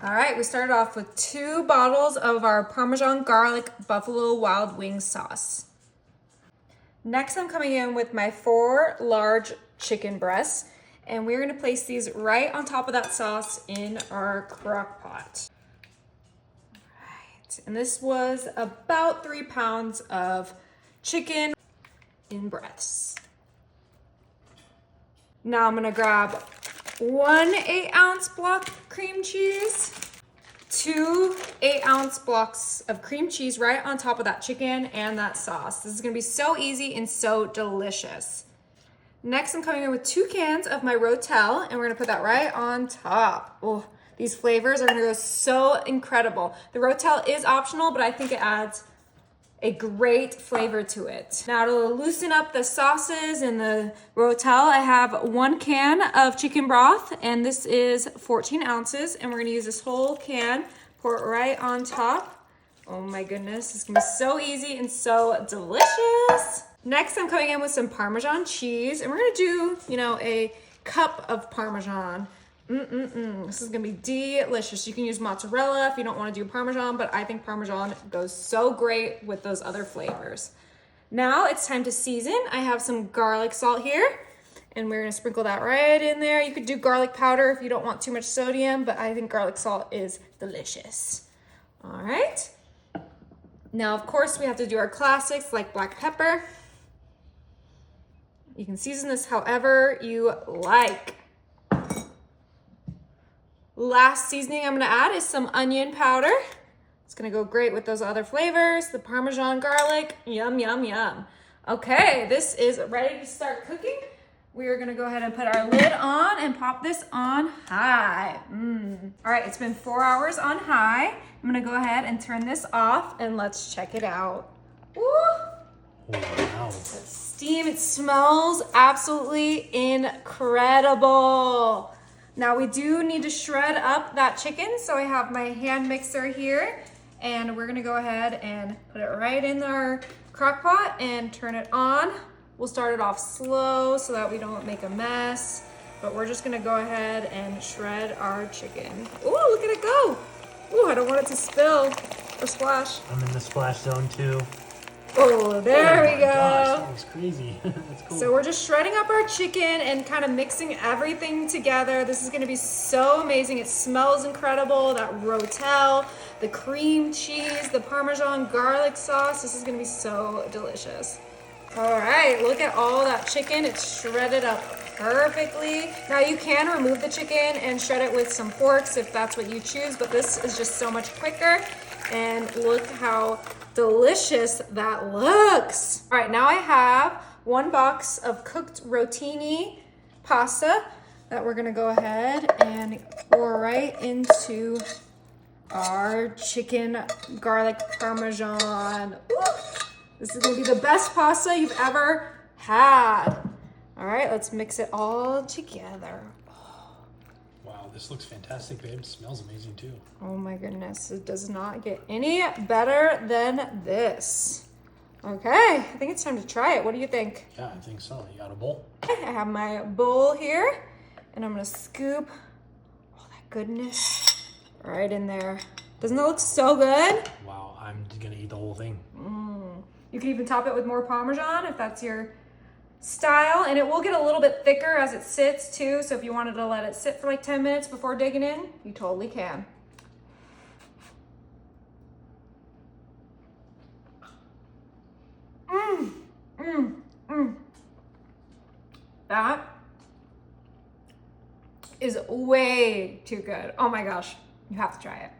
All right, we started off with 2 bottles of our Parmesan garlic buffalo wild wing sauce. Next, I'm coming in with my 4 large chicken breasts, and we're gonna place these right on top of that sauce in our crock pot. All right, and this was about 3 pounds of chicken in breasts. Now I'm gonna grab 1 8-ounce block cream cheese, 2 8-ounce blocks of cream cheese right on top of that chicken and that sauce. This is gonna be so easy and so delicious. Next, I'm coming in with 2 cans of my Rotel, and we're gonna put that right on top. Oh, these flavors are gonna go so incredible. The Rotel is optional, but I think it adds a great flavor to it. Now to loosen up the sauces in the Rotel, I have 1 can of chicken broth, and this is 14 ounces, and we're gonna use this whole can, pour it right on top. Oh my goodness, it's gonna be so easy and so delicious. Next, I'm coming in with some Parmesan cheese, and we're gonna do, a cup of Parmesan. This is gonna be delicious. You can use mozzarella if you don't want to do Parmesan, but I think Parmesan goes so great with those other flavors. Now it's time to season. I have some garlic salt here, and we're gonna sprinkle that right in there. You could do garlic powder if you don't want too much sodium, but I think garlic salt is delicious. All right. Now, of course, we have to do our classics like black pepper. You can season this however you like. Last seasoning I'm gonna add is some onion powder. It's gonna go great with those other flavors, the Parmesan garlic, yum, yum, yum. Okay, this is ready to start cooking. We are gonna go ahead and put our lid on and pop this on high. All right, it's been 4 hours on high. I'm gonna go ahead and turn this off and let's check it out. Woo! Wow. Steam, it smells absolutely incredible. Now we do need to shred up that chicken, so I have my hand mixer here, and we're gonna go ahead and put it right in our crock pot and turn it on. We'll start it off slow so that we don't make a mess, but we're just gonna go ahead and shred our chicken. Ooh, look at it go. Ooh, I don't want it to spill or splash. I'm in the splash zone too. Oh, there we go. Gosh, that was crazy. That's cool. So we're just shredding up our chicken and kind of mixing everything together. This is gonna be so amazing. It smells incredible. That Rotel, the cream cheese, the Parmesan garlic sauce. This is gonna be so delicious. All right, look at all that chicken. It's shredded up perfectly. Now you can remove the chicken and shred it with some forks if that's what you choose, but this is just so much quicker. And look how delicious that looks. All right, now I have 1 box of cooked rotini pasta that we're gonna go ahead and pour right into our chicken garlic Parmesan. Ooh, this is gonna be the best pasta you've ever had. All right, let's mix it all together. Wow, this looks fantastic, babe. Smells amazing too. Oh my goodness, it does not get any better than this. Okay, I think it's time to try it. What do you think? Yeah, I think so. You got a bowl? I have my bowl here, and I'm gonna scoop all that goodness right in there. Doesn't it look so good? Wow, I'm gonna eat the whole thing. You can even top it with more Parmesan if that's your style, and it will get a little bit thicker as it sits too, so if you wanted to let it sit for like 10 minutes before digging in, you totally can. That is way too good. Oh my gosh, you have to try it.